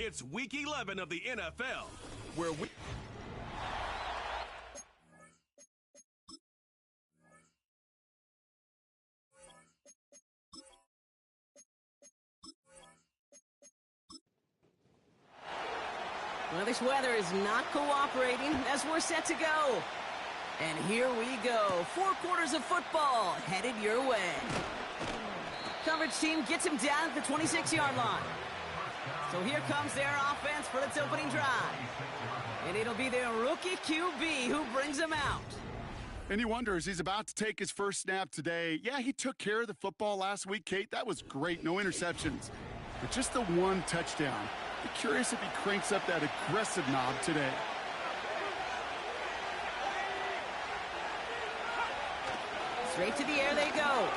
It's Week 11 of the NFL, where we... Well, this weather is not cooperating as we're set to go. And here we go. 4 quarters of football headed your way. Coverage team gets him down at the 26-yard line. So here comes their offense for its opening drive. And it'll be their rookie QB who brings them out. And he wonders, he's about to take his first snap today. Yeah, he took care of the football last week, Kate. That was great. No interceptions. But just the 1 touchdown. Be curious if he cranks up that aggressive knob today. Straight to the air they go.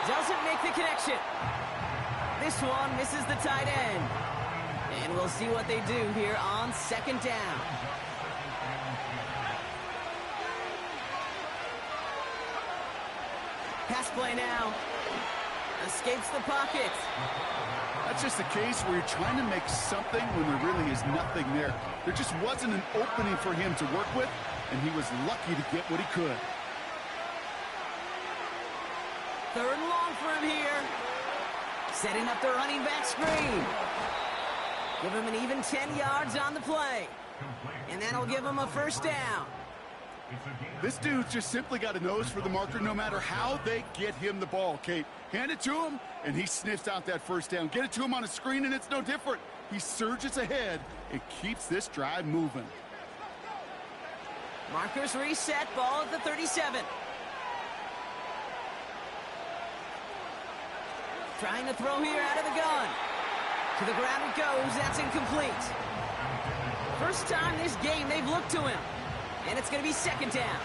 Doesn't make the connection. This one misses the tight end. And we'll see what they do here on 2nd down. Pass play now. Escapes the pocket. That's just a case where you're trying to make something when there really is nothing there. There just wasn't an opening for him to work with, and he was lucky to get what he could. 3rd and long for him here. Setting up the running back screen. Give him an even 10 yards on the play. And that'll give him a 1st down. This dude's just simply got a nose for the marker no matter how they get him the ball, Kate. Hand it to him, and he sniffs out that 1st down. Get it to him on a screen, and it's no different. He surges ahead and keeps this drive moving. Markers reset, ball at the 37. Trying to throw here out of the gun. To the ground it goes. That's incomplete. First time this game they've looked to him. And it's going to be 2nd down.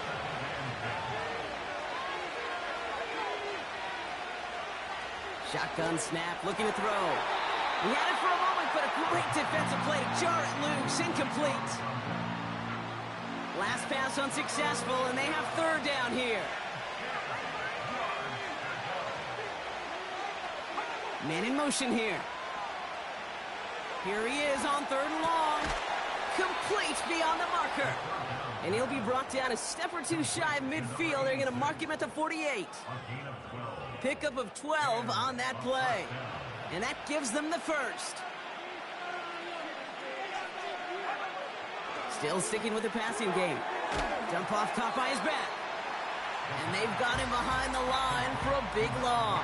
Shotgun snap, looking to throw. He had it for a moment, but a great defensive play to jar it loose. Incomplete. Last pass unsuccessful, and they have 3rd down here. Man in motion here. Here he is on 3rd and long. Complete beyond the marker. And he'll be brought down a step or 2 shy of midfield. They're going to mark him at the 48. Pickup of 12 on that play. And that gives them the 1st. Still sticking with the passing game. Dump off caught by his back. And they've got him behind the line for a big loss.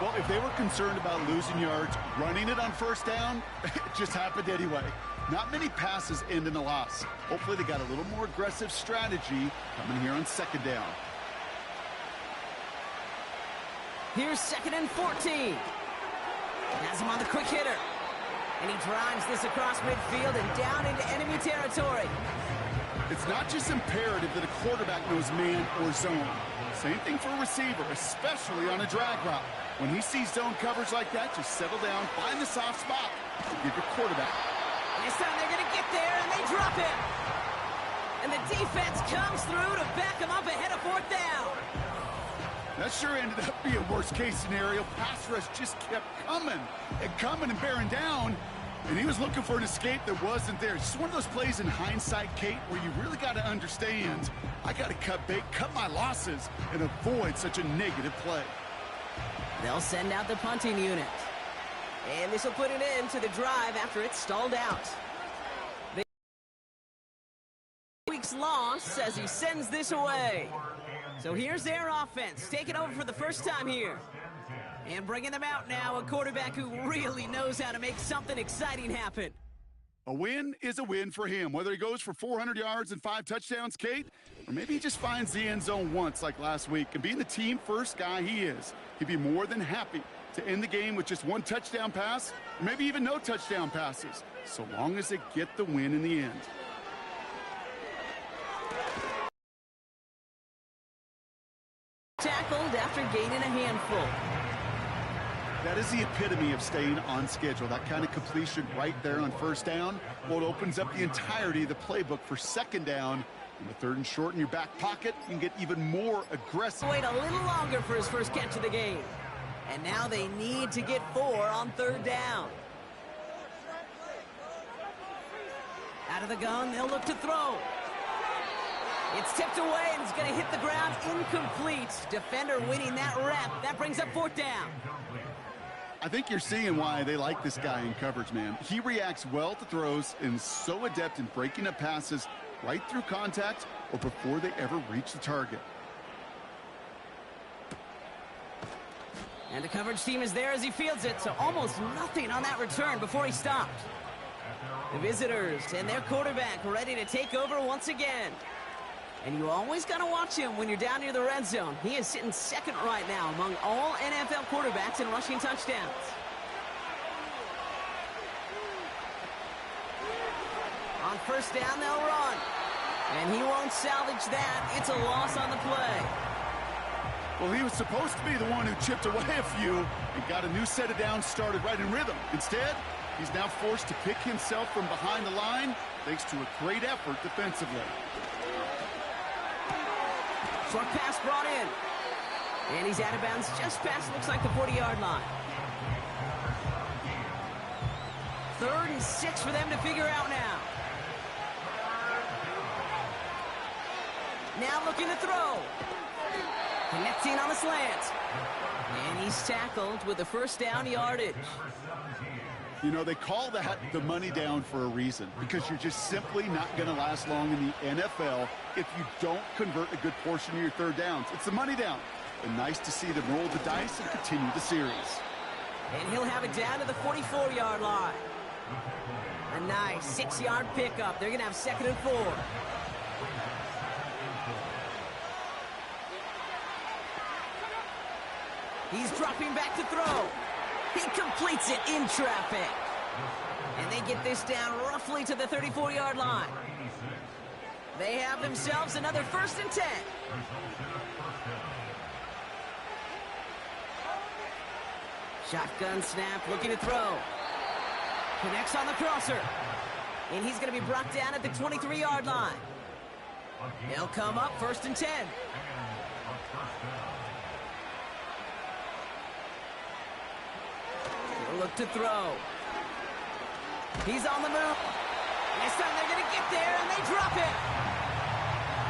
Well, if they were concerned about losing yards, running it on 1st down, it just happened anyway. Not many passes end in a loss. Hopefully they got a little more aggressive strategy coming here on 2nd down. Here's 2nd and 14. Has him on the quick hitter. And he drives this across midfield and down into enemy territory. It's not just imperative that a quarterback knows man or zone. Same thing for a receiver, especially on a drag route. When he sees zone coverage like that, just settle down, find the soft spot to give your quarterback. This time they're going to get there, and they drop him. And the defense comes through to back him up ahead of 4th down. That sure ended up being worst-case scenario. Pass rush just kept coming and bearing down. And he was looking for an escape that wasn't there. It's just one of those plays in hindsight, Kate, where you really got to understand, I got to cut bait, cut my losses, and avoid such a negative play. They'll send out the punting unit. And this will put an end to the drive after it's stalled out. Week's loss as he sends this away. So here's their offense, taking over for the 1st time here. And bringing them out now, a quarterback who really knows how to make something exciting happen. A win is a win for him, whether he goes for 400 yards and 5 touchdowns, Kate, or maybe he just finds the end zone once like last week. And being the team-first guy he is, he'd be more than happy to end the game with just 1 touchdown pass, or maybe even no touchdown passes, so long as they get the win in the end. Tackled after gaining a handful. That is the epitome of staying on schedule. That kind of completion right there on 1st down. Well, it opens up the entirety of the playbook for 2nd down. And with 3rd and short in your back pocket, you can get even more aggressive. Wait a little longer for his first catch of the game. And now they need to get 4 on 3rd down. Out of the gun, they'll look to throw. It's tipped away, and it's going to hit the ground incomplete. Defender winning that rep. That brings up 4th down. I think you're seeing why they like this guy in coverage, man. He reacts well to throws and is so adept in breaking up passes right through contact or before they ever reach the target. And the coverage team is there as he fields it, so almost nothing on that return before he stopped. The visitors and their quarterback ready to take over once again. And you always got to watch him when you're down near the red zone. He is sitting second right now among all NFL quarterbacks in rushing touchdowns. On 1st down, they'll run. And he won't salvage that. It's a loss on the play. Well, he was supposed to be the one who chipped away a few and got a new set of downs started right in rhythm. Instead, he's now forced to pick himself from behind the line thanks to a great effort defensively. Short pass brought in. And he's out of bounds just past, looks like, the 40-yard line. 3rd and 6 for them to figure out now. Now looking to throw. Connecting on the slant. And he's tackled with the 1st down yardage. You know, they call that the money down for a reason, because you're just simply not going to last long in the NFL if you don't convert a good portion of your 3rd downs. It's the money down. And nice to see them roll the dice and continue the series. And he'll have it down to the 44-yard line. A nice 6-yard pickup. They're going to have 2nd and 4. He's dropping back to throw. He completes it in traffic. And they get this down roughly to the 34-yard line. They have themselves another 1st and 10. Shotgun snap, looking to throw. Connects on the crosser. And he's going to be brought down at the 23-yard line. They'll come up 1st and 10. Look to throw. He's on the move. This time they're going to get there, and they drop it.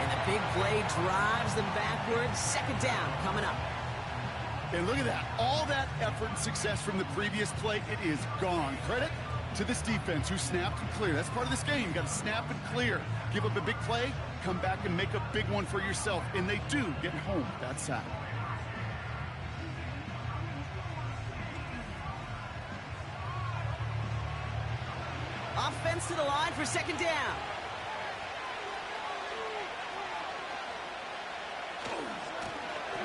And the big play drives them backwards. 2nd down coming up. And look at that. All that effort and success from the previous play, it is gone. Credit to this defense who snapped and cleared. That's part of this game. You got to snap and clear. Give up a big play, come back and make a big one for yourself. And they do get home that side. Offense to the line for 2nd down.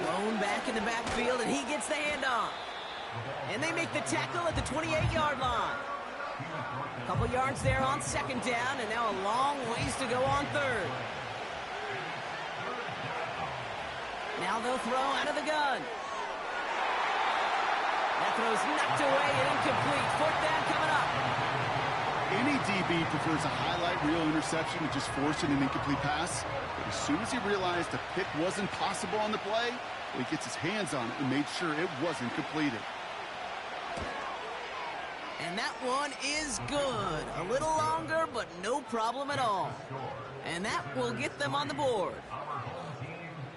Lone back in the backfield, and he gets the handoff. And they make the tackle at the 28-yard line. A couple yards there on 2nd down, and now a long ways to go on 3rd. Now they'll throw out of the gun. That throw's knocked away and incomplete. 4th down coming up. Any DB prefers a highlight reel interception to just forcing an incomplete pass. But as soon as he realized a pick wasn't possible on the play, he gets his hands on it and made sure it wasn't completed. And that one is good. A little longer, but no problem at all. And that will get them on the board.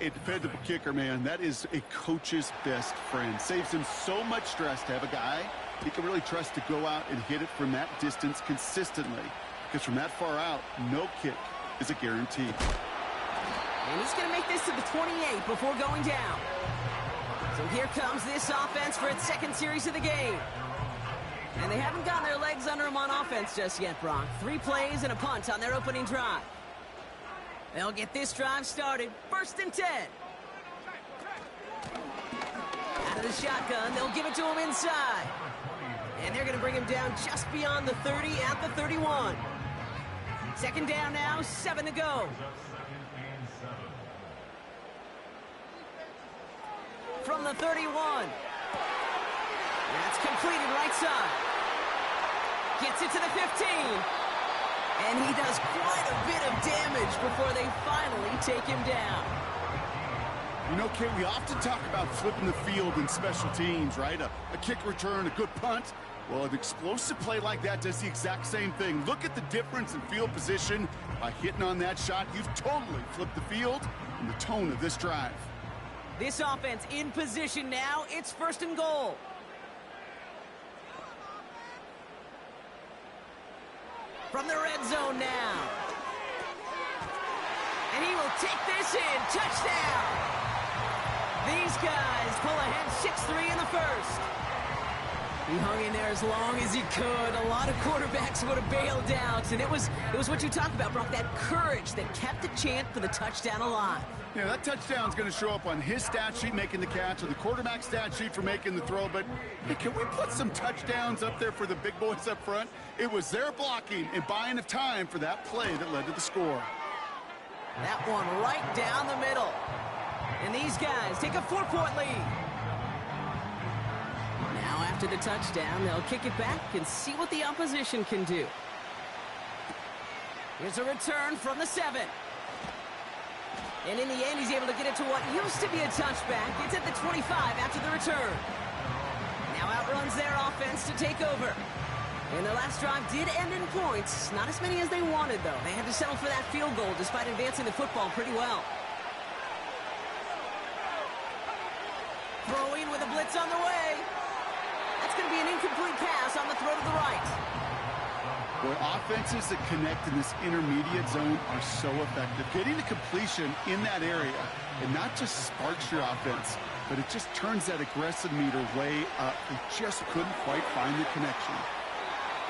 A dependable kicker, man. That is a coach's best friend. Saves him so much stress to have a guy he can really trust to go out and hit it from that distance consistently. Because from that far out, no kick is a guarantee. And he's going to make this to the 28 before going down. So here comes this offense for its 2nd series of the game. And they haven't gotten their legs under them on offense just yet, Brock. 3 plays and a punt on their opening drive. They'll get this drive started. 1st and 10. Out of the shotgun, they'll give it to him inside. And they're going to bring him down just beyond the 30 at the 31. 2nd down now, 7 to go. From the 31. That's completed right side. Gets it to the 15. And he does quite a bit of damage before they finally take him down. You know, Kate, we often talk about flipping the field in special teams, right? A kick return, a good punt. Well, an explosive play like that does the exact same thing. Look at the difference in field position. By hitting on that shot, you've totally flipped the field and the tone of this drive. This offense in position now. It's 1st and goal. From the red zone now. And he will take this in. Touchdown! These guys pull ahead 6-3 in the first. He hung in there as long as he could. A lot of quarterbacks would have bailed out. And it was what you talked about, Brock, that courage that kept the chant for the touchdown alive. Yeah, that touchdown's going to show up on his stat sheet making the catch, or the quarterback stat sheet for making the throw. But hey, can we put some touchdowns up there for the big boys up front? It was their blocking and buying of time for that play that led to the score. That one right down the middle. And these guys take a 4-point lead. Now after the touchdown, they'll kick it back and see what the opposition can do. Here's a return from the 7. And in the end, he's able to get it to what used to be a touchback. It's at the 25 after the return. Now outruns their offense to take over. And the last drive did end in points. Not as many as they wanted, though. They had to settle for that field goal despite advancing the football pretty well. Throwing with a blitz on the way. That's going to be an incomplete pass on the throw to the right. Boy, offenses that connect in this intermediate zone are so effective. Getting the completion in that area, it not just sparks your offense, but it just turns that aggressive meter way up. They just couldn't quite find the connection.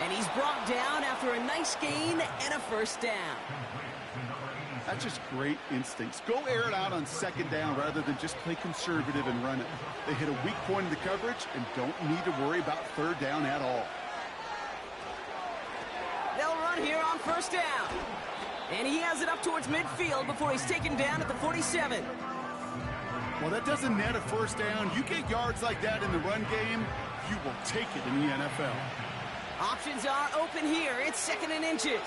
And he's brought down after a nice gain and a 1st down. That's just great instincts. Go air it out on 2nd down rather than just play conservative and run it. They hit a weak point in the coverage and don't need to worry about 3rd down at all. They'll run here on 1st down. And he has it up towards midfield before he's taken down at the 47. Well, that doesn't net a 1st down. You get yards like that in the run game, you will take it in the NFL. Options are open here. It's 2nd and inches.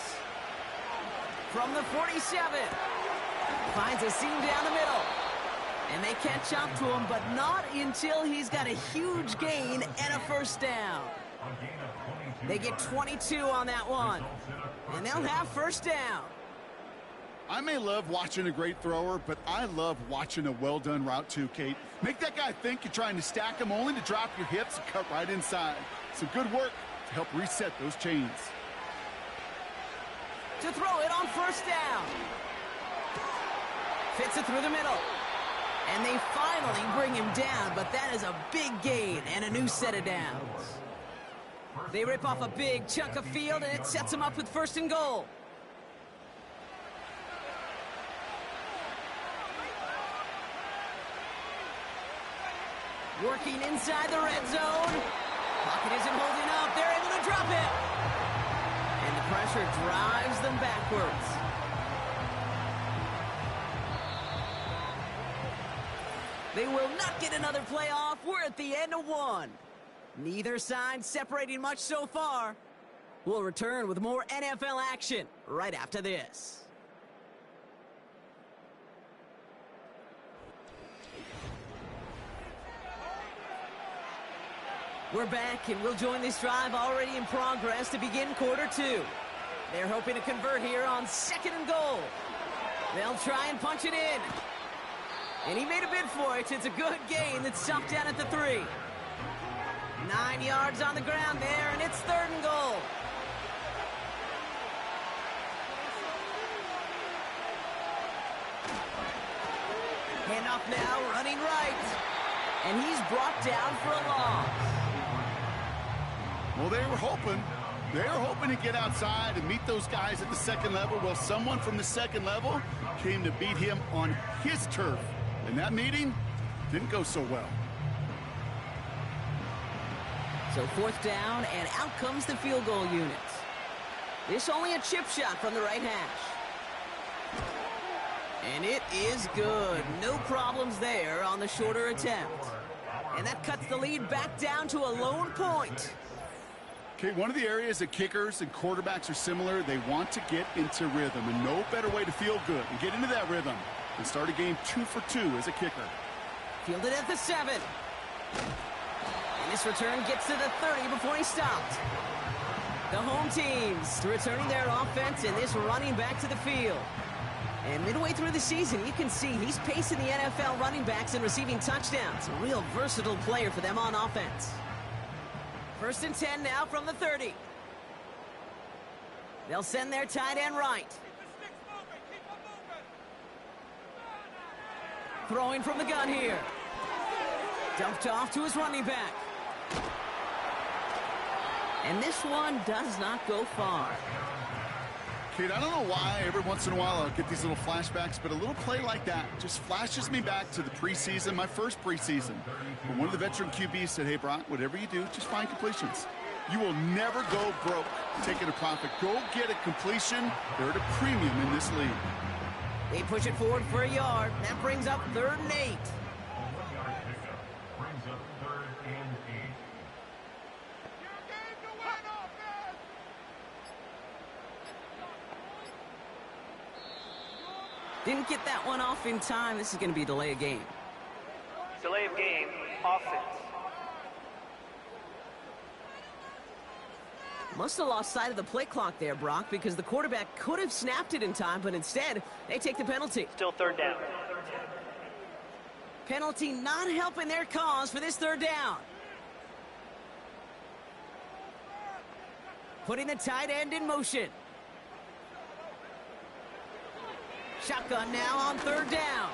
From the 47. Finds a seam down the middle. And they catch up to him, but not until he's got a huge gain and a 1st down. They get 22 on that one. And they'll have 1st down. I may love watching a great thrower, but I love watching a well-done route too, Kate. Make that guy think you're trying to stack him only to drop your hips and cut right inside. Some good work to help reset those chains. To throw it on 1st down. Fits it through the middle. And they finally bring him down, but that is a big gain and a new set of downs. They rip off a big chunk of field, and it sets them up with 1st and goal. Working inside the red zone. Pocket isn't holding up. They're able to drop it. And the pressure drives them backwards. They will not get another play off. We're at the end of 1. Neither side separating much so far. We'll return with more NFL action right after this. We're back, and we'll join this drive already in progress to begin quarter 2. They're hoping to convert here on 2nd and goal. They'll try and punch it in. And he made a bid for it. It's a good gain that's stuffed down at the 3. 9 yards on the ground there, and it's 3rd and goal. Handoff now, running right. And he's brought down for a loss. Well, they were hoping to get outside and meet those guys at the 2nd level. Well, someone from the 2nd level came to beat him on his turf. And that meeting didn't go so well. So 4th down, and out comes the field goal unit. This only a chip shot from the right hash. And it is good. No problems there on the shorter attempt. And that cuts the lead back down to a lone point. Okay, one of the areas that kickers and quarterbacks are similar, they want to get into rhythm. And no better way to feel good and get into that rhythm than start a game 2 for 2 as a kicker. Fielded at the 7. And this return gets to the 30 before he stopped. The home teams returning their offense and this running back to the field. And midway through the season, you can see he's pacing the NFL running backs and receiving touchdowns. A real versatile player for them on offense. 1st and 10 now from the 30. They'll send their tight end right. Throwing from the gun here. Dumped off to his running back. And this one does not go far. Kid, I don't know why every once in a while I'll get these little flashbacks, but a little play like that just flashes me back to the preseason, my first preseason. When one of the veteran QBs said, hey, Brock, whatever you do, just find completions. You will never go broke taking a profit. Go get a completion. They're at a premium in this league. They push it forward for a yard. That brings up 3rd and 8. Didn't get that one off in time. This is going to be a delay of game. Delay of game, offense. Must have lost sight of the play clock there, Brock, because the quarterback could have snapped it in time, but instead, they take the penalty. Still 3rd down. Penalty not helping their cause for this 3rd down. Putting the tight end in motion. Shotgun now on 3rd down.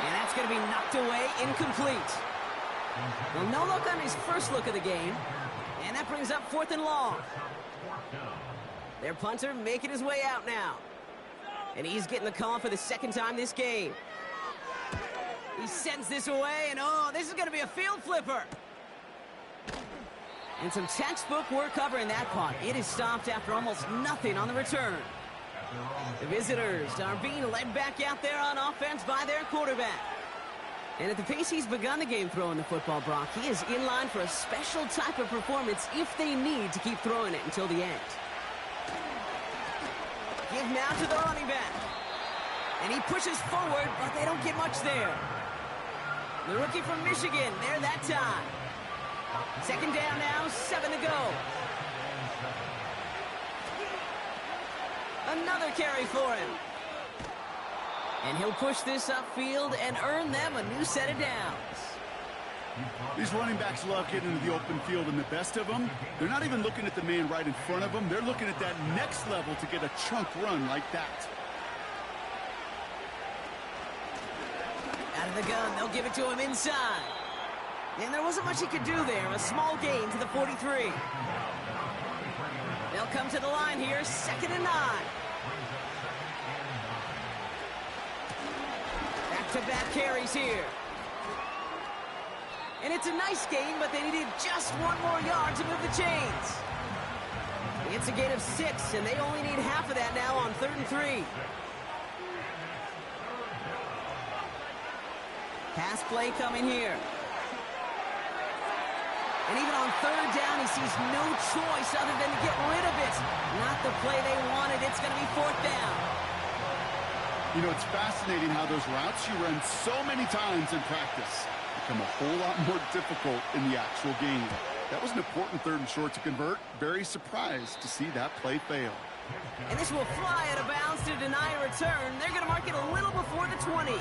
And that's going to be knocked away, incomplete. Well, no look on his first look of the game. And that brings up 4th and long. Their punter making his way out now. And he's getting the call for the 2nd time this game. He sends this away, and oh, this is going to be a field flipper. And some textbook work covering that punt. It is stopped after almost nothing on the return. The visitors are being led back out there on offense by their quarterback. And at the pace he's begun the game throwing the football, Brock, he is in line for a special type of performance if they need to keep throwing it until the end. Give now to the running back. And he pushes forward, but they don't get much there. The rookie from Michigan, there that time. 2nd down now, 7 to go. Another carry for him. And he'll push this upfield and earn them a new set of downs. These running backs love getting into the open field, and the best of them, they're not even looking at the man right in front of them. They're looking at that next level to get a chunk run like that. Out of the gun, they'll give it to him inside. And there wasn't much he could do there. A small gain to the 43. They'll come to the line here, 2nd and 9. Back-to-back carries here. And it's a nice gain, but they needed just 1 more yard to move the chains. It's a gain of 6, and they only need half of that now on 3rd and 3. Pass play coming here. And even on 3rd down, he sees no choice other than to get rid of it. Not the play they wanted. It's going to be 4th down. You know, it's fascinating how those routes you run so many times in practice become a whole lot more difficult in the actual game. That was an important 3rd and short to convert. Very surprised to see that play fail. And this will fly out of bounds to deny a return. They're going to mark it a little before the 20.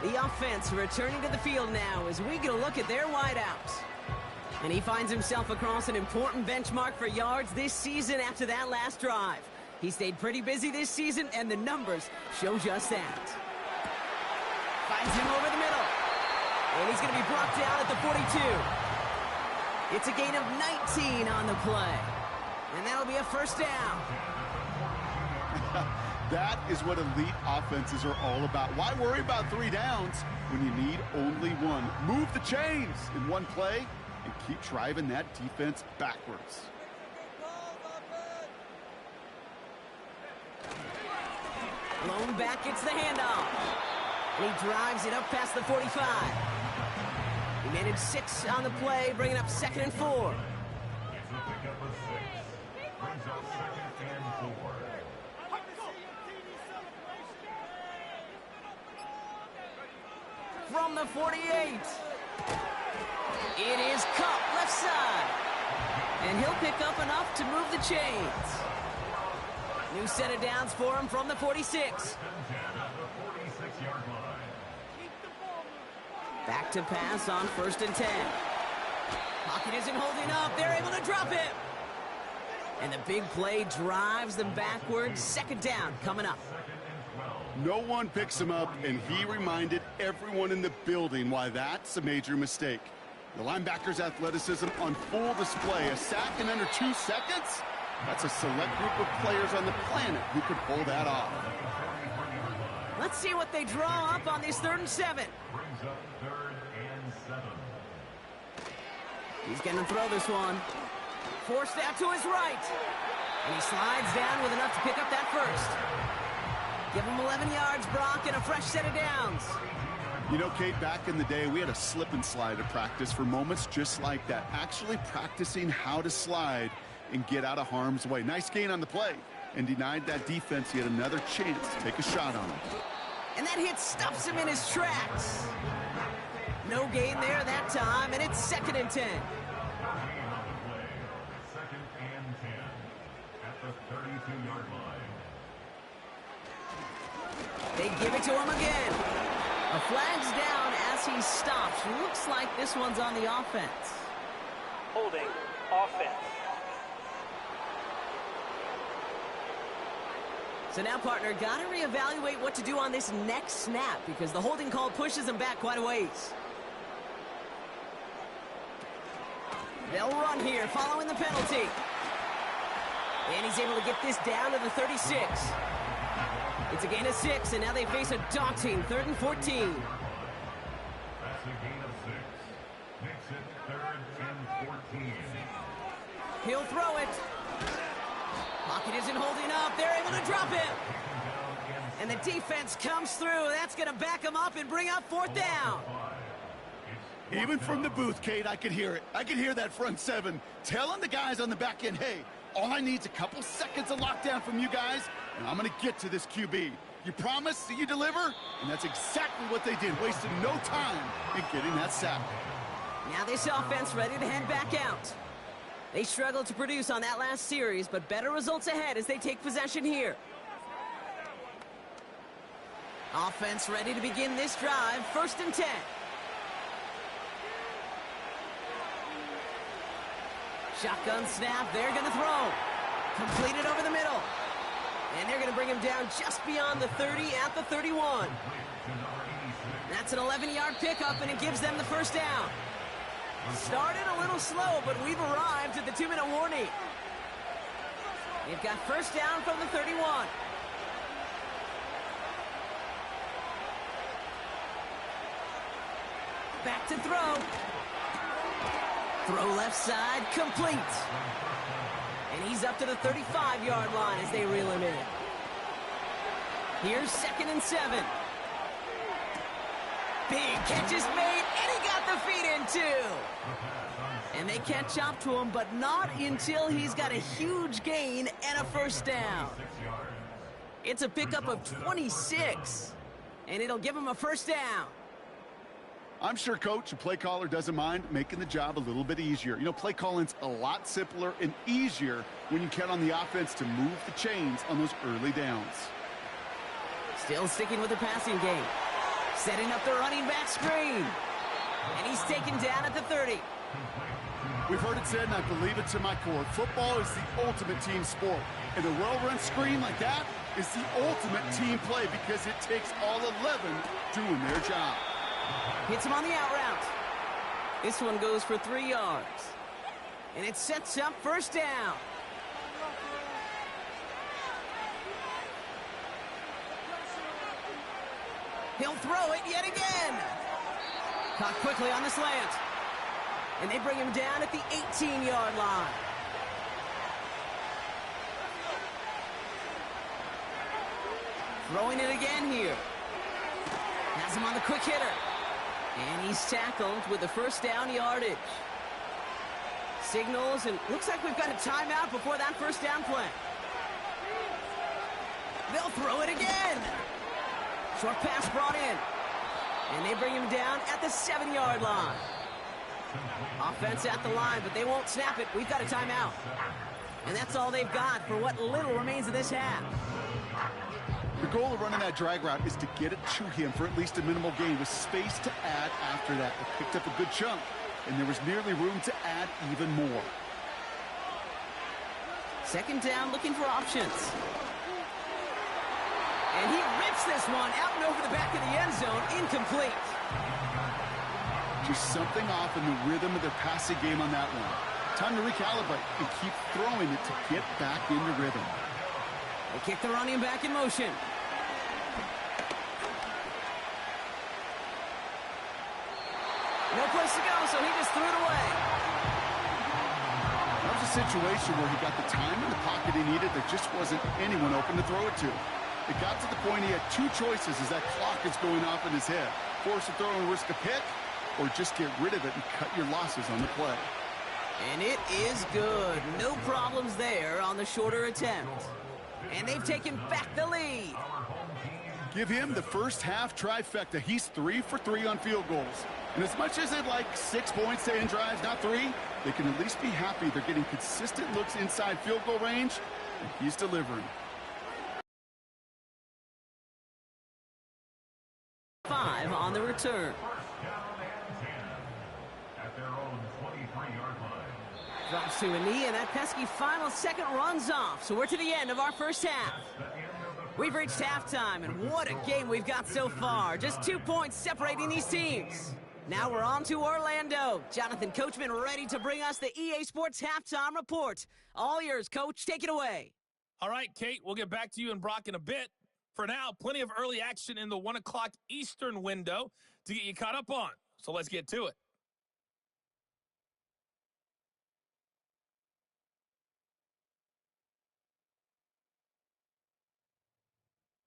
The offense returning to the field now as we get a look at their wideouts. And he finds himself across an important benchmark for yards this season after that last drive. He stayed pretty busy this season, and the numbers show just that. Finds him over the middle. And he's going to be brought down at the 42. It's a gain of 19 on the play. And that'll be a 1st down. That is what elite offenses are all about. Why worry about 3 downs when you need only 1? Move the chains in one play and keep driving that defense backwards. Lone back gets the handoff. And he drives it up past the 45. He managed 6 on the play, bringing up 2nd and 4. From the 48. It is Cup, left side. And he'll pick up enough to move the chains. New set of downs for him from the 46. Back to pass on 1st and 10. Pocket isn't holding up. They're able to drop it. And the big play drives them backwards. 2nd down coming up. No one picks him up, and he reminded everyone in the building why that's a major mistake. The linebacker's athleticism on full display. A sack in under 2 seconds? That's a select group of players on the planet who could pull that off. Let's see what they draw up on this 3rd and 7. He's going to throw this one. Forced out to his right. And he slides down with enough to pick up that first. Give him 11 yards, Brock, and a fresh set of downs. You know, Kate, back in the day, we had a slip and slide at practice for moments just like that. Actually practicing how to slide and get out of harm's way. Nice gain on the play, and denied that defense yet another chance to take a shot on him. And that hit stops him in his tracks. No gain there that time, and it's 2nd and 10. They give it to him again. A flag's down as he stops. Looks like this one's on the offense. Holding, offense. So now, partner, got to reevaluate what to do on this next snap because the holding call pushes him back quite a ways. They'll run here following the penalty. And he's able to get this down to the 36. It's a gain of 6, and now they face a daunting 3rd and 14. That's a gain of 6. Makes it 3rd and 14. He'll throw it. Pocket isn't holding up. They're able to drop it. And the defense comes through. That's going to back him up and bring up 4th down. Even from the booth, Kate, I could hear it. I could hear that front 7 telling the guys on the back end, hey, all I need is a couple seconds of lockdown from you guys, and I'm going to get to this QB. You promise that you deliver? And that's exactly what they did, wasting no time in getting that sack. Now this offense ready to head back out. They struggled to produce on that last series, but better results ahead as they take possession here. Offense ready to begin this drive, 1st and 10. Shotgun snap, they're going to throw. Completed over the middle. And they're going to bring him down just beyond the 30 at the 31. That's an 11-yard pickup, and it gives them the 1st down. Started a little slow, but we've arrived at the 2-minute warning. They've got 1st down from the 31. Back to throw. Throw left side, complete. And he's up to the 35-yard line as they reel him in. Here's 2nd and 7. Big catch is made, and he got the feet in too. And they catch up to him, but not until he's got a huge gain and a 1st down. It's a pickup of 26, and it'll give him a 1st down. I'm sure Coach, a play caller, doesn't mind making the job a little bit easier. You know, play calling's a lot simpler and easier when you count on the offense to move the chains on those early downs. Still sticking with the passing game. Setting up the running back screen. And he's taken down at the 30. We've heard it said, and I believe it to my core, football is the ultimate team sport. And a well-run screen like that is the ultimate team play because it takes all 11 doing their job. Hits him on the out route. This one goes for 3 yards. And it sets up 1st down. He'll throw it yet again. Caught quickly on the slant. And they bring him down at the 18-yard line. Throwing it again here. Has him on the quick hitter. And he's tackled with the 1st down yardage. Signals, and looks like we've got a timeout before that 1st down play. They'll throw it again. Short pass brought in. And they bring him down at the 7-yard line. Offense at the line, but they won't snap it. We've got a timeout. And that's all they've got for what little remains of this half. The goal of running that drag route is to get it to him for at least a minimal gain with space to add after that. They picked up a good chunk, and there was nearly room to add even more. Second down, looking for options. And he rips this one out and over the back of the end zone, incomplete. Just something off in the rhythm of their passing game on that one. Time to recalibrate and keep throwing it to get back into rhythm. They kick the running back in motion. No place to go, so he just threw it away. That was a situation where he got the time in the pocket he needed. There just wasn't anyone open to throw it to. It got to the point he had two choices as that clock is going off in his head. Force a throw and risk a pick, or just get rid of it and cut your losses on the play. And it is good. No problems there on the shorter attempt. And they've taken back the lead. Give him the first half trifecta. He's 3 for 3 on field goals. And as much as they'd like 6 points to end drives, not 3, they can at least be happy they're getting consistent looks inside field goal range, and he's delivering. 5 on the return. Drops to a knee, and that pesky final second runs off. So we're to the end of our first half. We've reached halftime, and what a game we've got so far. Just 2 points separating these teams. Now we're on to Orlando. Jonathan Coachman ready to bring us the EA Sports Halftime Report. All yours, Coach. Take it away. All right, Kate, we'll get back to you and Brock in a bit. For now, plenty of early action in the 1 o'clock Eastern window to get you caught up on. So let's get to it.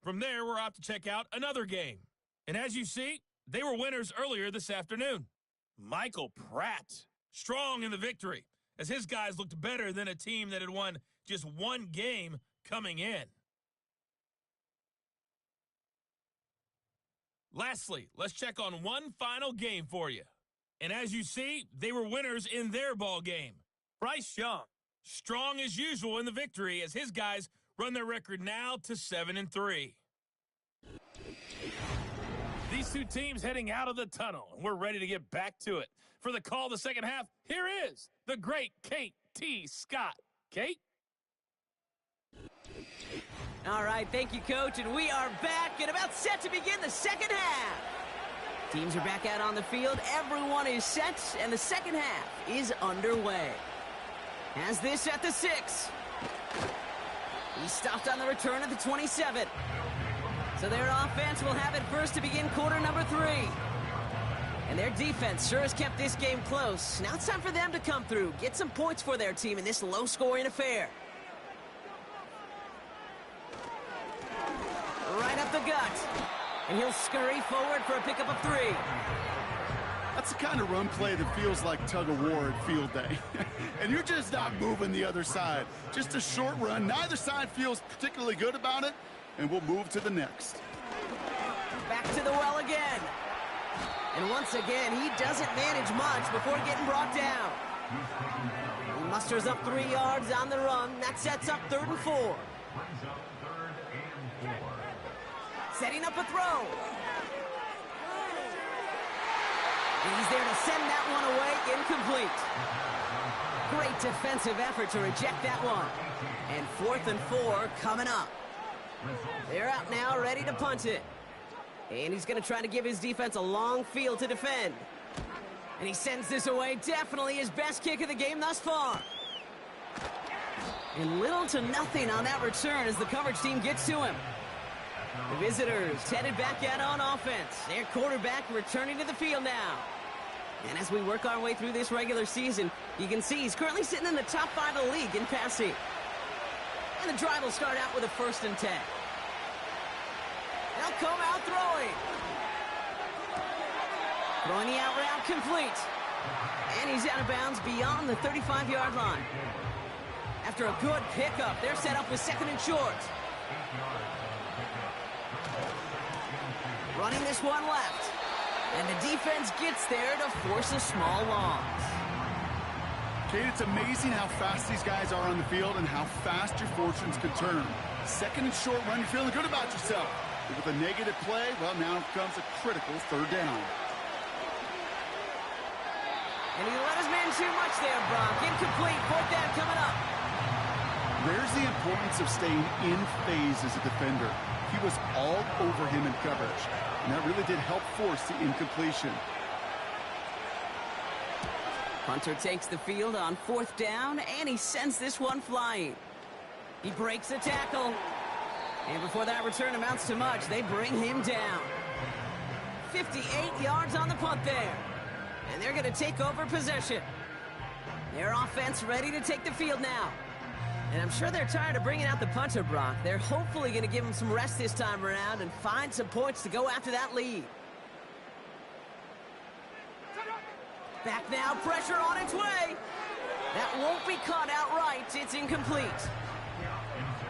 From there, we're off to check out another game. And as you see, they were winners earlier this afternoon. Michael Pratt, strong in the victory, as his guys looked better than a team that had won just 1 game coming in. Lastly, let's check on one final game for you. And as you see, they were winners in their ball game. Bryce Young, strong as usual in the victory, as his guys run their record now to 7-3. These two teams heading out of the tunnel, and we're ready to get back to it. For the call of the second half, here is the great Kate T. Scott. Kate? All right, thank you, Coach, and we are back and about set to begin the second half. Teams are back out on the field, everyone is set, and the second half is underway. Has this at the 6. He stopped on the return at the 27. So their offense will have it first to begin quarter number 3. And their defense sure has kept this game close. Now it's time for them to come through, get some points for their team in this low-scoring affair. Right up the gut. And he'll scurry forward for a pickup of 3. That's the kind of run play that feels like tug-of-war at field day. And you're just not moving the other side. Just a short run. Neither side feels particularly good about it, and we'll move to the next. Back to the well again. And once again, he doesn't manage much before getting brought down. He musters up 3 yards on the run. That sets up 3rd and 4. Setting up a throw. And he's there to send that one away, incomplete. Great defensive effort to reject that one. And 4th and 4 coming up. They're out now, ready to punt it. And he's going to try to give his defense a long field to defend. And he sends this away, definitely his best kick of the game thus far. And little to nothing on that return as the coverage team gets to him. The visitors headed back out on offense. Their quarterback returning to the field now. And as we work our way through this regular season, you can see he's currently sitting in the top 5 of the league in passing. And the drive will start out with a 1st and 10. They'll come out throwing. Throwing the out route complete. And he's out of bounds beyond the 35-yard line. After a good pickup, they're set up with 2nd and short. Running this one left. And the defense gets there to force a small loss. Kate, it's amazing how fast these guys are on the field and how fast your fortunes can turn. Second and short run, you're feeling good about yourself. But with a negative play, well, now comes a critical third down. And he let his man too much there, Brock. Incomplete. Fourth down coming up. There's the importance of staying in phase as a defender. He was all over him in coverage, and that really did help force the incompletion. Hunter takes the field on fourth down, and he sends this one flying. He breaks a tackle. And before that return amounts to much, they bring him down. 58 yards on the punt there. And they're going to take over possession. Their offense ready to take the field now. And I'm sure they're tired of bringing out the punter, Brock. They're hopefully going to give him some rest this time around and find some points to go after that lead. Back now, pressure on its way. That won't be caught outright. It's incomplete.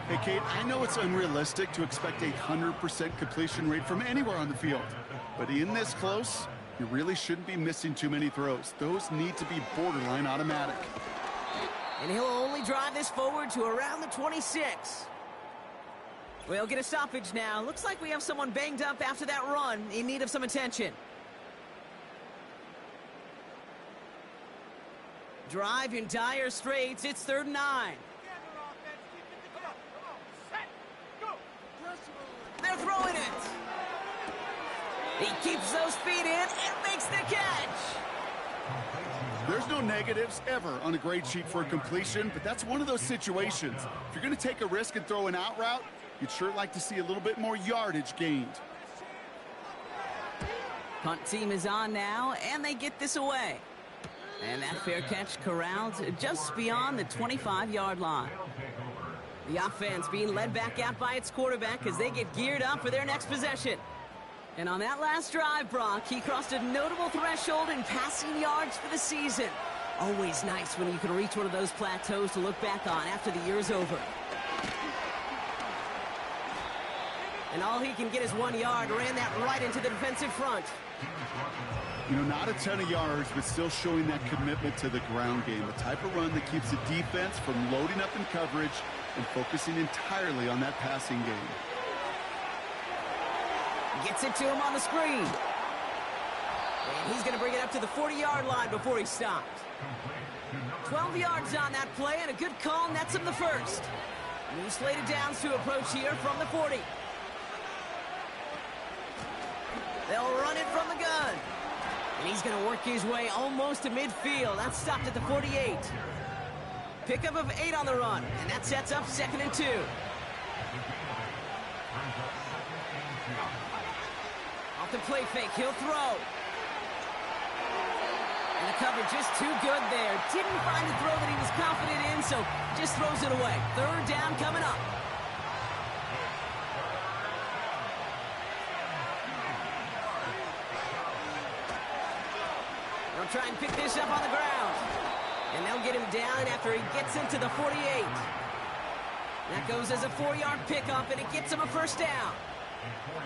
Hey, Kate, I know it's unrealistic to expect a 100% completion rate from anywhere on the field. But in this close, you really shouldn't be missing too many throws. Those need to be borderline automatic. And he'll only drive this forward to around the 26. We'll get a stoppage now. Looks like we have someone banged up after that run in need of some attention. Drive in dire straits. It's 3rd and 9. They're throwing it. He keeps those feet in and makes the catch. There's no negatives ever on a grade sheet for a completion, but that's one of those situations. If you're going to take a risk and throw an out route, you'd sure like to see a little bit more yardage gained. Punt team is on now, and they get this away. And that fair catch corralled just beyond the 25-yard line. The offense being led back out by its quarterback as they get geared up for their next possession. And on that last drive, Brock, he crossed a notable threshold in passing yards for the season. Always nice when you can reach one of those plateaus to look back on after the year's over. And all he can get is 1 yard, ran that right into the defensive front. You know, not a ton of yards, but still showing that commitment to the ground game. The type of run that keeps the defense from loading up in coverage and focusing entirely on that passing game. Gets it to him on the screen. And he's going to bring it up to the 40-yard line before he stopped. 12 yards on that play, and a good call nets him the first. New slated downs to approach here from the 40. They'll run it from the gun. And he's going to work his way almost to midfield. That's stopped at the 48. Pickup of 8 on the run, and that sets up 2nd and 2. Off the play fake, he'll throw. And the cover just too good there. Didn't find a throw that he was confident in, so just throws it away. 3rd down coming up. They'll try and pick this up on the ground. And they'll get him down after he gets into the 48. That goes as a 4-yard pickup, and it gets him a 1st down.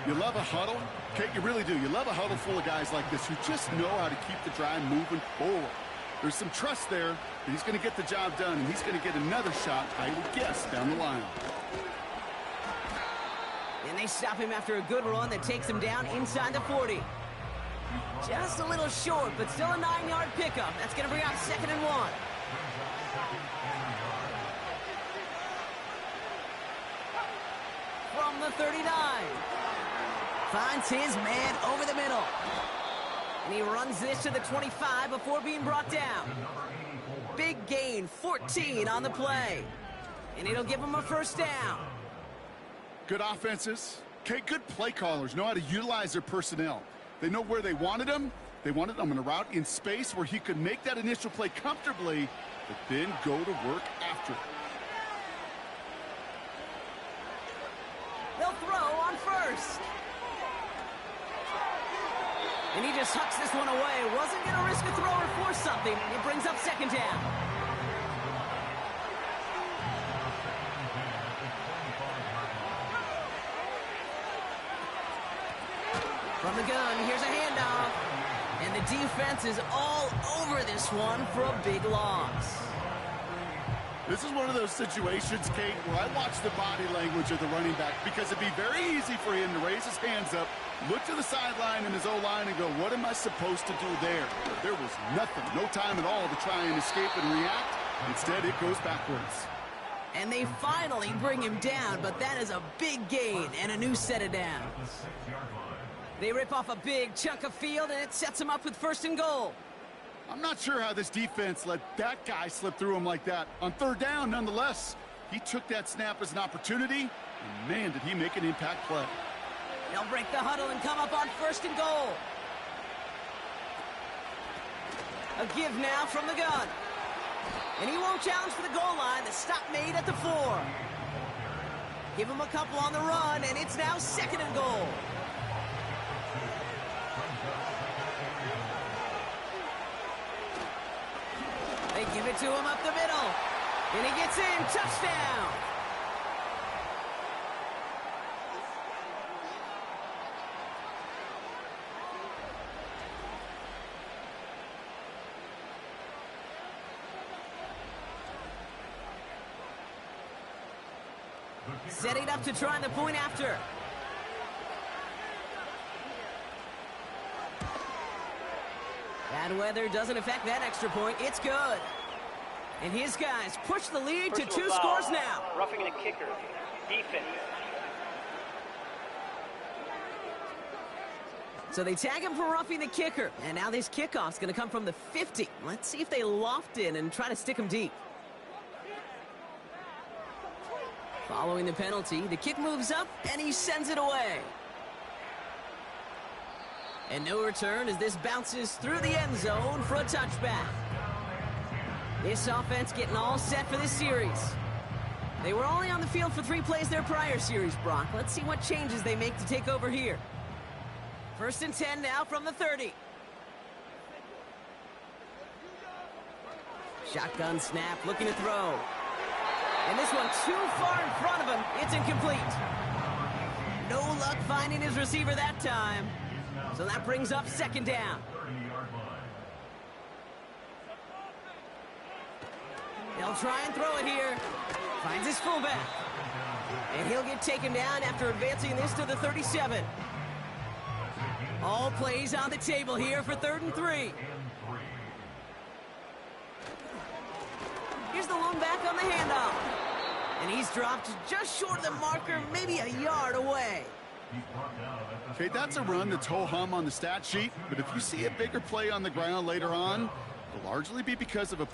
You love a huddle? Kate, you really do. You love a huddle full of guys like this who just know how to keep the drive moving forward. There's some trust there that he's going to get the job done, and he's going to get another shot, I would guess, down the line. And they stop him after a good run that takes him down inside the 40. Just a little short, but still a 9-yard pickup. That's going to bring out 2nd and 1. From the 39. Finds his man over the middle. And he runs this to the 25 before being brought down. Big gain, 14 on the play. And it'll give him a 1st down. Good offenses. Okay, good play callers know how to utilize their personnel. They know where they wanted him. They wanted him in a route in space where he could make that initial play comfortably, but then go to work after it. They'll throw on 1st. And he just hucks this one away. Wasn't going to risk a throw or force something. It brings up 2nd down. From the gun, here's a handoff. And the defense is all over this one for a big loss. This is one of those situations, Kate, where I watch the body language of the running back because it'd be very easy for him to raise his hands up, look to the sideline in his O-line and go, what am I supposed to do there? There was nothing, no time at all to try and escape and react. Instead, it goes backwards. And they finally bring him down, but that is a big gain and a new set of downs. They rip off a big chunk of field, and it sets them up with 1st and goal. I'm not sure how this defense let that guy slip through him like that. On 3rd down, nonetheless, he took that snap as an opportunity, and man, did he make an impact play. They'll break the huddle and come up on 1st and goal. A give now from the gun. And he won't challenge for the goal line. The stop made at the 4. Give him a couple on the run, and it's now 2nd and goal. They give it to him up the middle. And he gets in. Touchdown. Setting up to try the point after. Bad weather doesn't affect that extra point. It's good. And his guys push the lead to 2 scores now. Roughing the kicker. Defense. So they tag him for roughing the kicker. And now this kickoff's going to come from the 50. Let's see if they loft in and try to stick him deep. Following the penalty, the kick moves up, and he sends it away. And no return as this bounces through the end zone for a touchback. This offense getting all set for this series. They were only on the field for 3 plays their prior series, Brock. Let's see what changes they make to take over here. 1st and 10 now from the 30. Shotgun snap, looking to throw. And this one too far in front of him. It's incomplete. No luck finding his receiver that time. So that brings up 2nd down. They'll try and throw it here. Finds his fullback. And he'll get taken down after advancing this to the 37. All plays on the table here for 3rd and 3. Here's the lone back on the handoff. And he's dropped just short of the marker, maybe a yard away. Okay, that's a run that's ho-hum on the stat sheet, but if you see a bigger play on the ground later on, it'll largely be because of a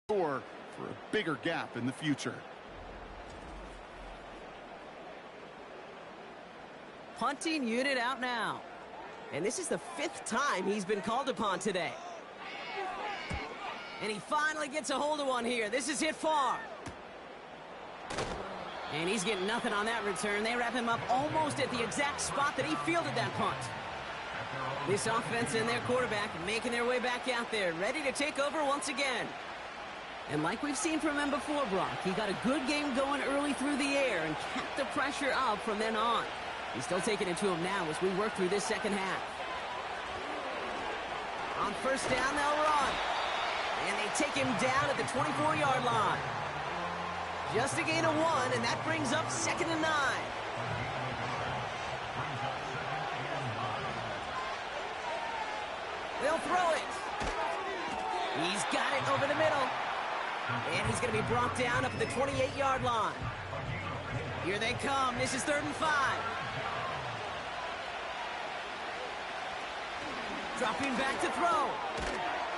score for a bigger gap in the future. Punting unit out now. And this is the 5th time he's been called upon today. And he finally gets a hold of one here. This is hit far. And he's getting nothing on that return. They wrap him up almost at the exact spot that he fielded that punt. This offense and their quarterback making their way back out there, ready to take over once again. And like we've seen from him before, Brock, he got a good game going early through the air and kept the pressure up from then on. He's still taking it to him now as we work through this 2nd half. On 1st down, they'll run. And they take him down at the 24-yard line. Just a gain of 1, and that brings up 2nd and 9. They'll throw it. He's got it over the middle. And he's going to be brought down up at the 28-yard line. Here they come. This is 3rd and 5. Dropping back to throw.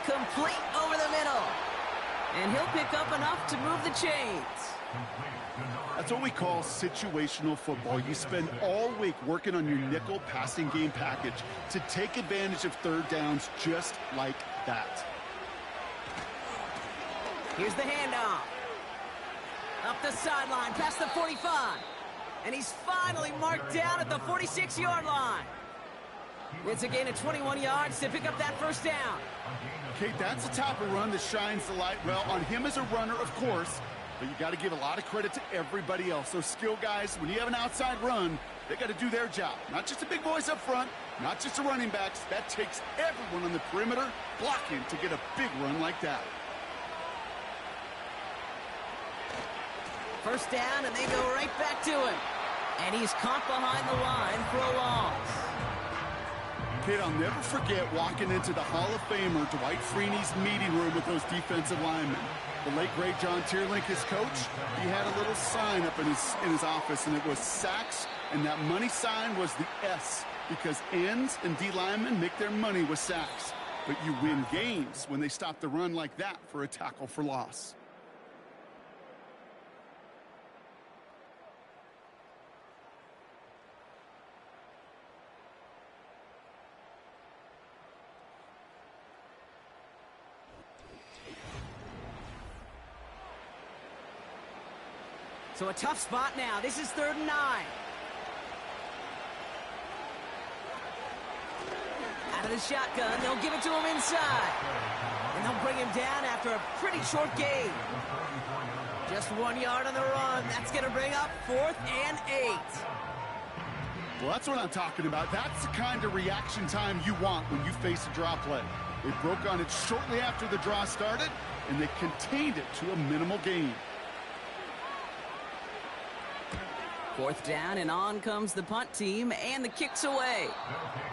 Complete over the middle. And he'll pick up enough to move the chains. That's what we call situational football. You spend all week working on your nickel passing game package to take advantage of 3rd downs just like that. Here's the handoff. Up the sideline, past the 45. And he's finally marked down at the 46-yard line. It's a gain of 21 yards to pick up that 1st down. Okay, that's the type of run that shines the light well on him as a runner, of course, But you got to give a lot of credit to everybody else. Those skill guys, when you have an outside run, they got to do their job. Not just the big boys up front, not just the running backs. That takes everyone on the perimeter blocking to get a big run like that. First down, and they go right back to him. And he's caught behind the line for a loss. Kid, I'll never forget walking into the Hall of Famer Dwight Freeney's meeting room with those defensive linemen. The late, great John Tierlink, his coach, he had a little sign up in his office, and it was sacks, and that money sign was the S, because ends and D linemen make their money with sacks. But you win games when they stop the run like that for a tackle for loss. So a tough spot now. This is 3rd and 9. Out of the shotgun, they'll give it to him inside. And they'll bring him down after a pretty short gain. Just 1 yard on the run. That's going to bring up 4th and 8. Well, that's what I'm talking about. That's the kind of reaction time you want when you face a draw play. They broke on it shortly after the draw started, and they contained it to a minimal gain. 4th down, and on comes the punt team, and the kick's away.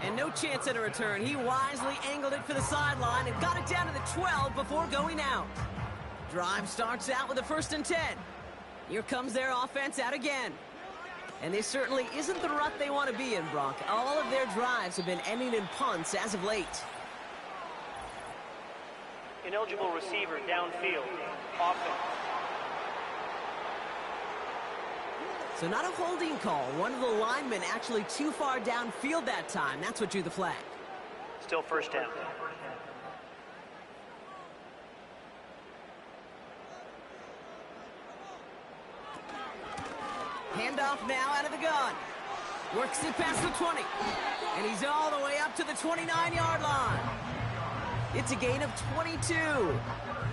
And no chance at a return. He wisely angled it for the sideline and got it down to the 12 before going out. Drive starts out with a 1st and 10. Here comes their offense out again. And this certainly isn't the rut they want to be in, Brock. All of their drives have been ending in punts as of late. Ineligible receiver downfield. Offense. So not a holding call. One of the linemen actually too far downfield that time. That's what drew the flag. Still 1st down. Handoff now out of the gun. Works it past the 20. And he's all the way up to the 29-yard line. It's a gain of 22.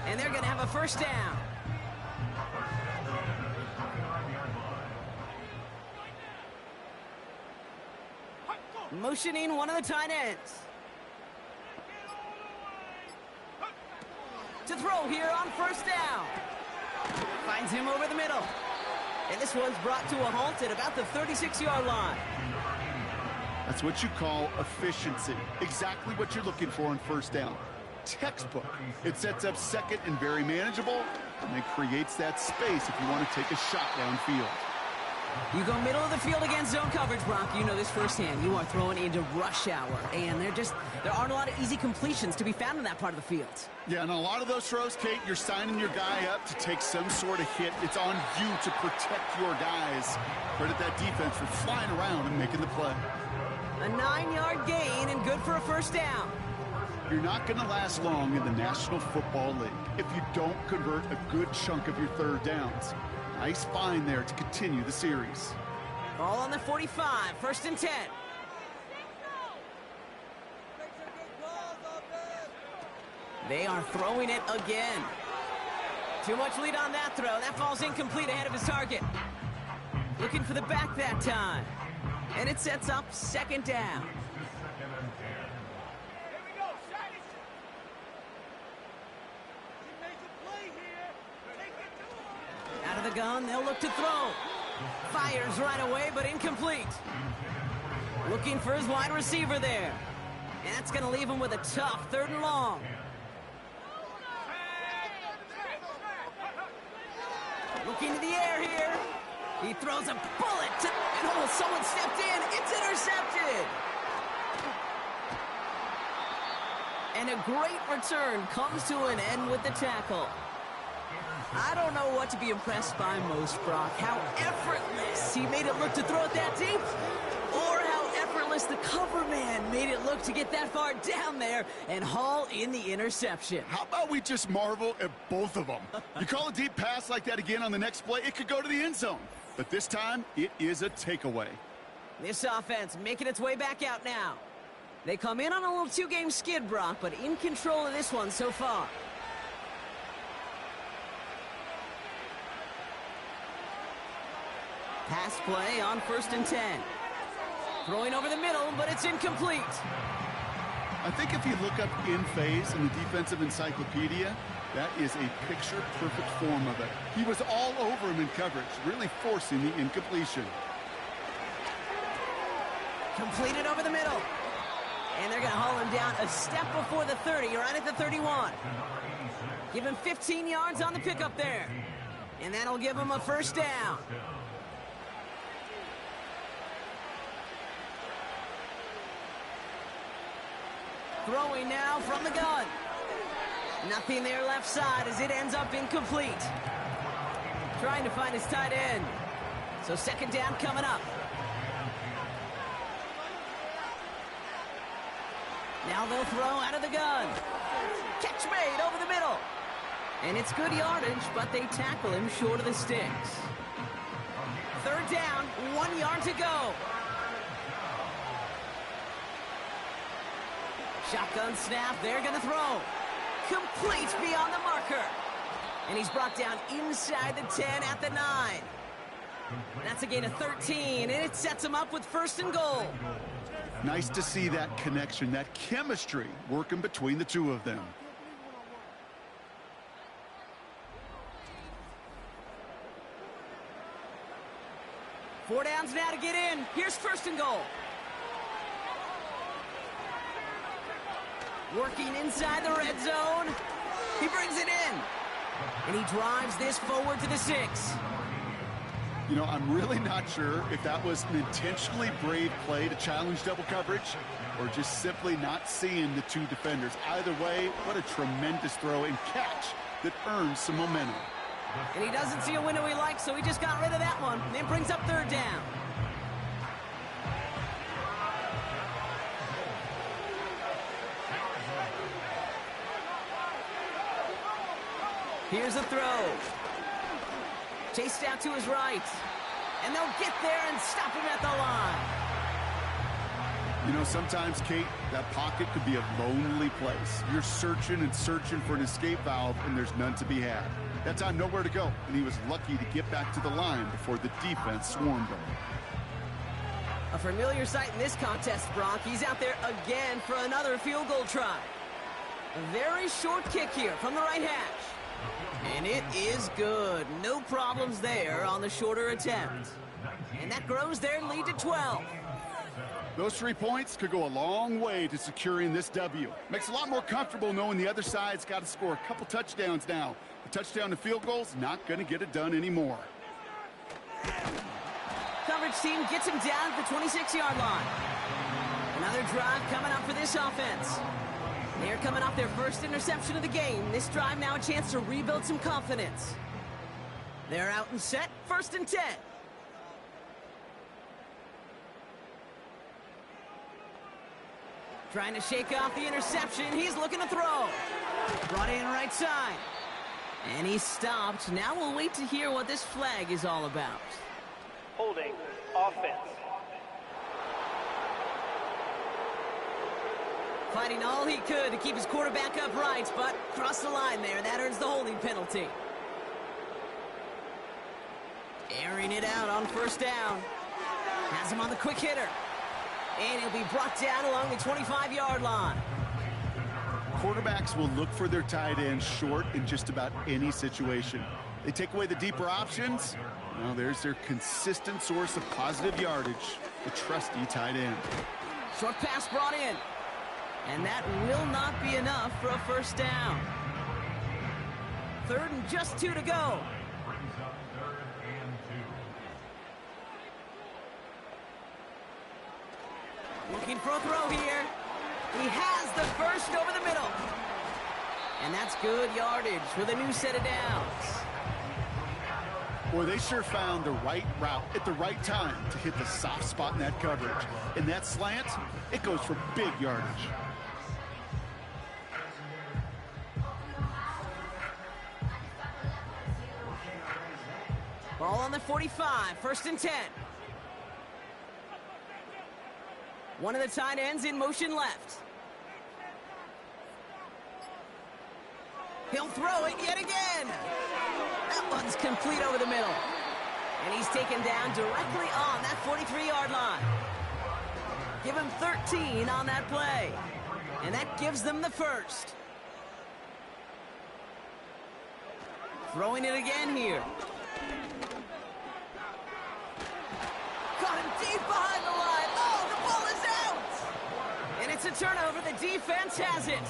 And they're going to have a 1st down. Motioning one of the tight ends. To throw here on 1st down. Finds him over the middle. And this one's brought to a halt at about the 36-yard line. That's what you call efficiency. Exactly what you're looking for on 1st down. Textbook. It sets up 2nd and very manageable, and it creates that space if you want to take a shot downfield. You go middle of the field against zone coverage, Brock. You know this firsthand. You are throwing into rush hour, and there aren't a lot of easy completions to be found in that part of the field. Yeah, and a lot of those throws, Kate, you're signing your guy up to take some sort of hit. It's on you to protect your guys. Credit that defense for flying around and making the play. A 9-yard gain and good for a 1st down. You're not going to last long in the National Football League if you don't convert a good chunk of your 3rd downs. Nice find there to continue the series. All on the 45, 1st and 10. They are throwing it again. Too much lead on that throw. That falls incomplete ahead of his target. Looking for the back that time. And it sets up 2nd down. Out of the gun, they'll look to throw. Fires right away, but incomplete. Looking for his wide receiver there. And that's going to leave him with a tough 3rd and long. Looking to the air here. He throws a bullet to... Oh, someone stepped in. It's intercepted. And a great return comes to an end with the tackle. I don't know what to be impressed by most, Brock. How effortless he made it look to throw it that deep, or how effortless the cover man made it look to get that far down there and haul in the interception. How about we just marvel at both of them? You call a deep pass like that again on the next play, it could go to the end zone. But this time, it is a takeaway. This offense making its way back out now. They come in on a little 2-game skid, Brock, but in control of this one so far. Pass play on 1st and 10. Throwing over the middle, but it's incomplete. I think if you look up in phase in the defensive encyclopedia, that is a picture-perfect form of it. He was all over him in coverage, really forcing the incompletion. Completed over the middle. And they're going to haul him down a step before the 30, right at the 31. Give him 15 yards on the pickup there. And that'll give him a 1st down. Throwing now from the gun. Nothing there left side as it ends up incomplete. Trying to find his tight end. So 2nd down coming up. Now they'll throw out of the gun. Catch made over the middle. And it's good yardage, but they tackle him short of the sticks. 3rd down, 1 yard to go. Shotgun snap, they're going to throw. Complete beyond the marker. And he's brought down inside the 10 at the 9. That's a gain of 13, and it sets him up with 1st and goal. Nice to see that connection, that chemistry working between the two of them. Four downs now to get in. Here's 1st and goal. Working inside the red zone. He brings it in. And he drives this forward to the 6. You know, I'm really not sure if that was an intentionally brave play to challenge double coverage or just simply not seeing the two defenders. Either way, what a tremendous throw and catch that earns some momentum. And he doesn't see a window he likes, so he just got rid of that one. And then brings up 3rd down. Here's a throw. Chased out to his right. And they'll get there and stop him at the line. You know, sometimes, Kate, that pocket could be a lonely place. You're searching and searching for an escape valve, and there's none to be had. That time, nowhere to go, and he was lucky to get back to the line before the defense swarmed him. A familiar sight in this contest, Brock. He's out there again for another field goal try. A very short kick here from the right hash. And it is good. No problems there on the shorter attempt. And that grows their lead to 12. Those 3 points could go a long way to securing this W. Makes it a lot more comfortable knowing the other side's got to score a couple touchdowns now. A touchdown to field goal's not going to get it done anymore. Coverage team gets him down at the 26-yard line. Another drive coming up for this offense. They're coming off their 1st interception of the game. This drive now a chance to rebuild some confidence. They're out and set, 1st and 10. Trying to shake off the interception. He's looking to throw. Brought in right side. And he stopped. Now we'll wait to hear what this flag is all about. Holding, offense. Fighting all he could to keep his quarterback upright, but crossed the line there. That earns the holding penalty. Airing it out on 1st down. Has him on the quick hitter. And he'll be brought down along the 25-yard line. Quarterbacks will look for their tight end short in just about any situation. They take away the deeper options. Well, there's their consistent source of positive yardage, the trusty tight end. Short pass brought in. And that will not be enough for a 1st down. 3rd and just 2 to go. Looking for a throw here. He has the 1st over the middle. And that's good yardage with a new set of downs. Boy, they sure found the right route at the right time to hit the soft spot in that coverage. And that slant, it goes for big yardage. Ball on the 45, 1st and 10. One of the tight ends in motion left. He'll throw it yet again. That one's complete over the middle. And he's taken down directly on that 43-yard line. Give him 13 on that play. And that gives them the first. Throwing it again here. Got him deep behind the line. Oh, the ball is out! And it's a turnover. The defense has it.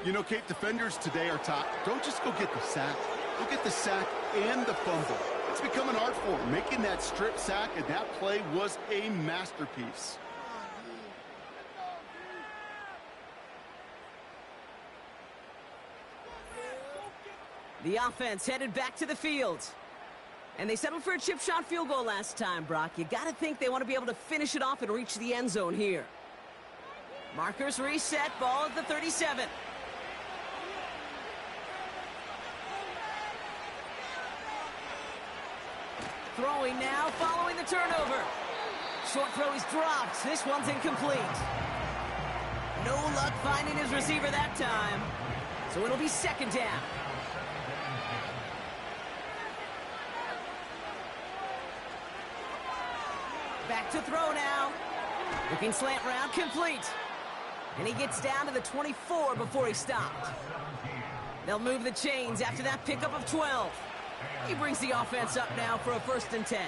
You know, Kate, defenders today are taught, don't just go get the sack. Go get the sack and the fumble. It's become an art form, making that strip sack, and that play was a masterpiece. The offense headed back to the field. And they settled for a chip shot field goal last time, Brock. You got to think they want to be able to finish it off and reach the end zone here. Markers reset, ball at the 37. Throwing now, following the turnover. Short throw is dropped. This one's incomplete. No luck finding his receiver that time. So it'll be second down. Back to throw now. Looking slant route, complete. And he gets down to the 24 before he stopped. They'll move the chains after that pickup of 12. He brings the offense up now for a 1st and 10.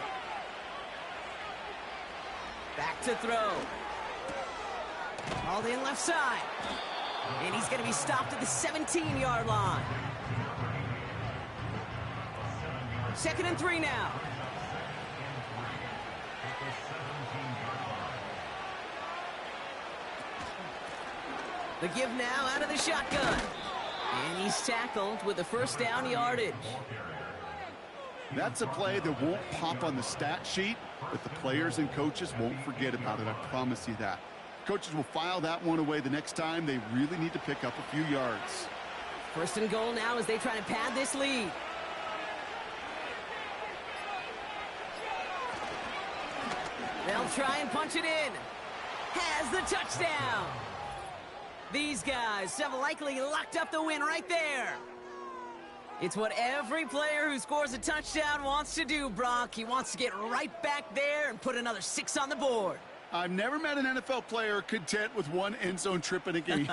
Back to throw. Hauled in left side. And he's going to be stopped at the 17-yard line. 2nd and 3 now. The give now out of the shotgun. And he's tackled with the 1st down yardage. That's a play that won't pop on the stat sheet, but the players and coaches won't forget about it. I promise you that. Coaches will file that one away the next time. They really need to pick up a few yards. 1st and goal now as they try to pad this lead. They'll try and punch it in. Has the touchdown. These guys have likely locked up the win right there. It's what every player who scores a touchdown wants to do, Brock. He wants to get right back there and put another 6 on the board. I've never met an NFL player content with one end zone trip in a game.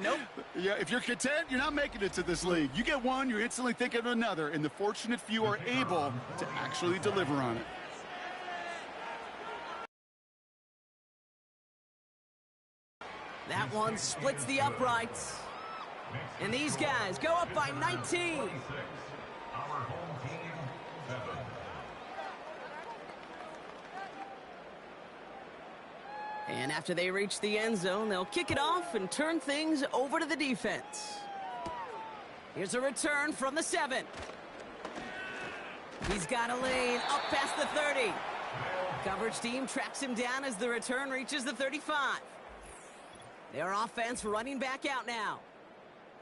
Nope. Yeah, if you're content, you're not making it to this league. You get one, you're instantly thinking of another, and the fortunate few are able to actually deliver on it. That one splits the uprights. And these guys go up by 19. And after they reach the end zone, they'll kick it off and turn things over to the defense. Here's a return from the 7. He's got a lane up past the 30. Coverage team tracks him down as the return reaches the 35. Their offense running back out now.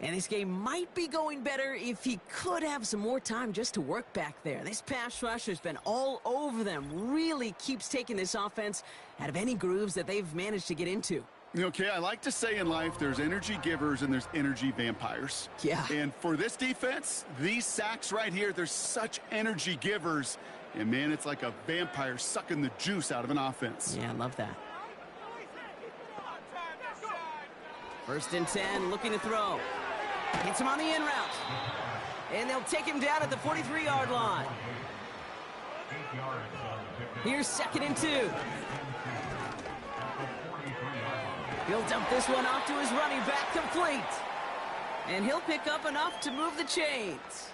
And this game might be going better if he could have some more time just to work back there. This pass rush has been all over them. Really keeps taking this offense out of any grooves that they've managed to get into. Okay, I like to say in life there's energy givers and there's energy vampires. Yeah. And for this defense, these sacks right here, they're such energy givers. And, man, it's like a vampire sucking the juice out of an offense. Yeah, I love that. 1st and 10, looking to throw. Hits him on the in route. And they'll take him down at the 43-yard line. Here's 2nd and 2. He'll dump this one off to his running back, complete. And he'll pick up enough to move the chains.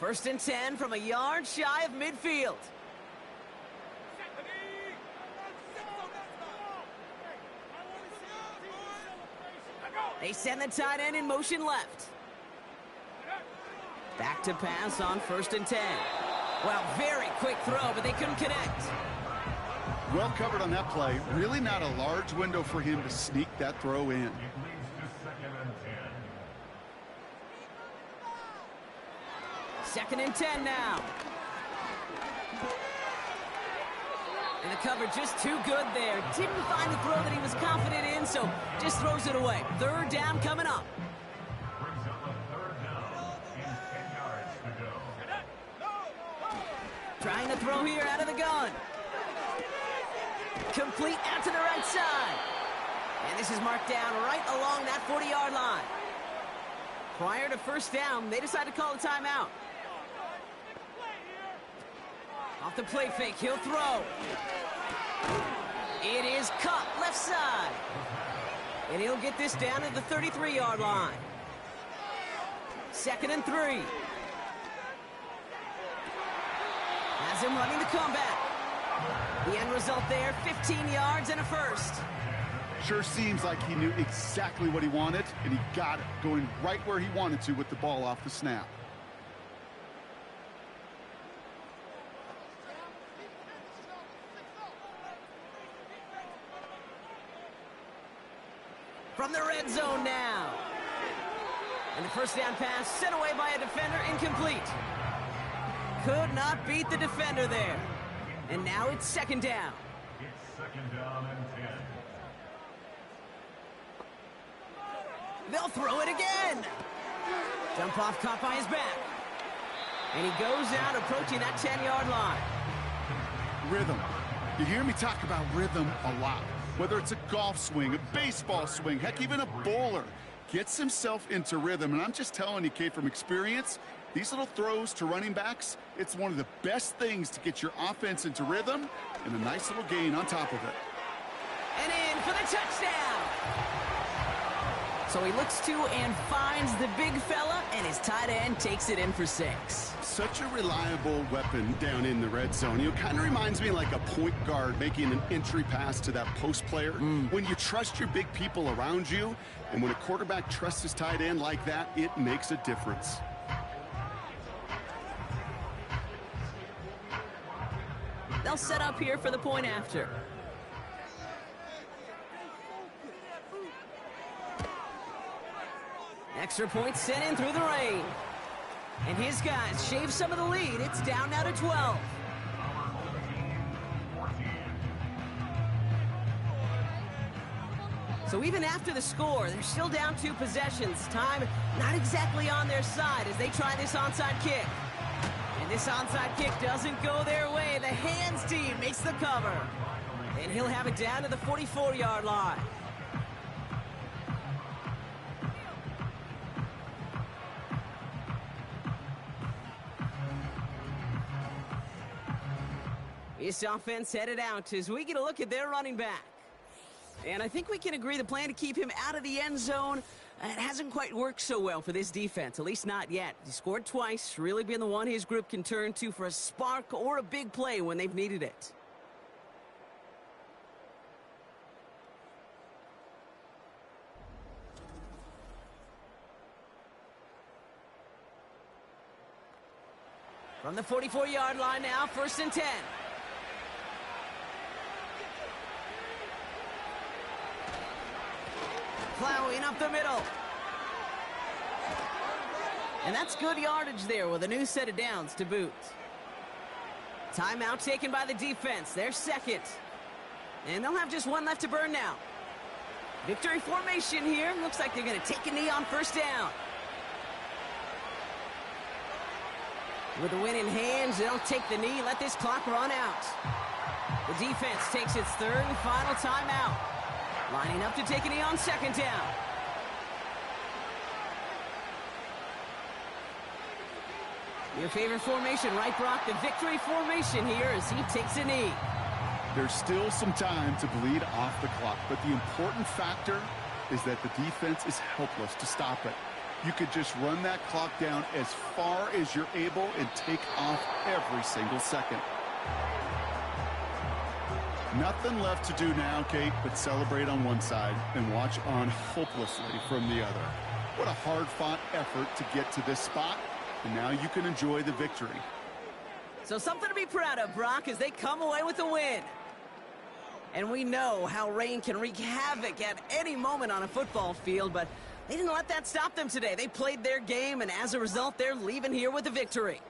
1st and 10 from a yard shy of midfield. They send the tight end in motion left. Back to pass on 1st and 10. Well, very quick throw, but they couldn't connect. Well covered on that play. Really not a large window for him to sneak that throw in. 2nd and 10 now. And the cover just too good there. Didn't find the throw that he was confident in, so just throws it away. 3rd down coming up. trying to throw here out of the gun. Complete out to the right side. And this is marked down right along that 40-yard line. Prior to first down, they decide to call a timeout. Off the play fake, he'll throw. It is cut left side. And he'll get this down to the 33-yard line. 2nd and 3. Has him running the comeback. The end result there, 15 yards and a first. Sure seems like he knew exactly what he wanted, and he got it, going right where he wanted to with the ball off the snap. From the red zone now. And the first down pass sent away by a defender, incomplete. Could not beat the defender there. And now it's 2nd down. It's 2nd down and 10. They'll throw it again. Jump off caught by his back. And he goes out approaching that 10-yard line. Rhythm. You hear me talk about rhythm a lot. Whether it's a golf swing, a baseball swing, heck, even a bowler gets himself into rhythm. And I'm just telling you, Kate, from experience, these little throws to running backs, it's one of the best things to get your offense into rhythm and a nice little gain on top of it. And in for the touchdown. So he looks to and finds the big fella, and his tight end takes it in for 6. Such a reliable weapon down in the red zone. You know, kind of reminds me like a point guard making an entry pass to that post player. When you trust your big people around you, and when a quarterback trusts his tight end like that, it makes a difference. They'll set up here for the point after. Extra point sent in through the rain. And his guys shave some of the lead. It's down now to 12. So even after the score, they're still down 2 possessions. Time not exactly on their side as they try this onside kick. And this onside kick doesn't go their way. The hands team makes the cover. And he'll have it down to the 44-yard line. This offense headed out as we get a look at their running back. And I think we can agree the plan to keep him out of the end zone, it hasn't quite worked so well for this defense, at least not yet. He scored twice, really being the one his group can turn to for a spark or a big play when they've needed it. From the 44-yard line now, 1st and 10. Plowing up the middle. And that's good yardage there with a new set of downs to boot. Timeout taken by the defense. They're 2nd. And they'll have just 1 left to burn now. Victory formation here. Looks like they're going to take a knee on 1st down. With the win in hands, they'll take the knee, let this clock run out. The defense takes its 3rd and final timeout. Lining up to take a knee on 2nd down. Your favorite formation, right, Brock? The victory formation here as he takes a knee. There's still some time to bleed off the clock, but the important factor is that the defense is helpless to stop it. You could just run that clock down as far as you're able and take off every single second. Nothing left to do now, Kate, but celebrate on one side and watch on hopelessly from the other. What a hard-fought effort to get to this spot, and now you can enjoy the victory. So something to be proud of, Brock, as they come away with the win. And we know how rain can wreak havoc at any moment on a football field, but they didn't let that stop them today. They played their game, and as a result, they're leaving here with a victory.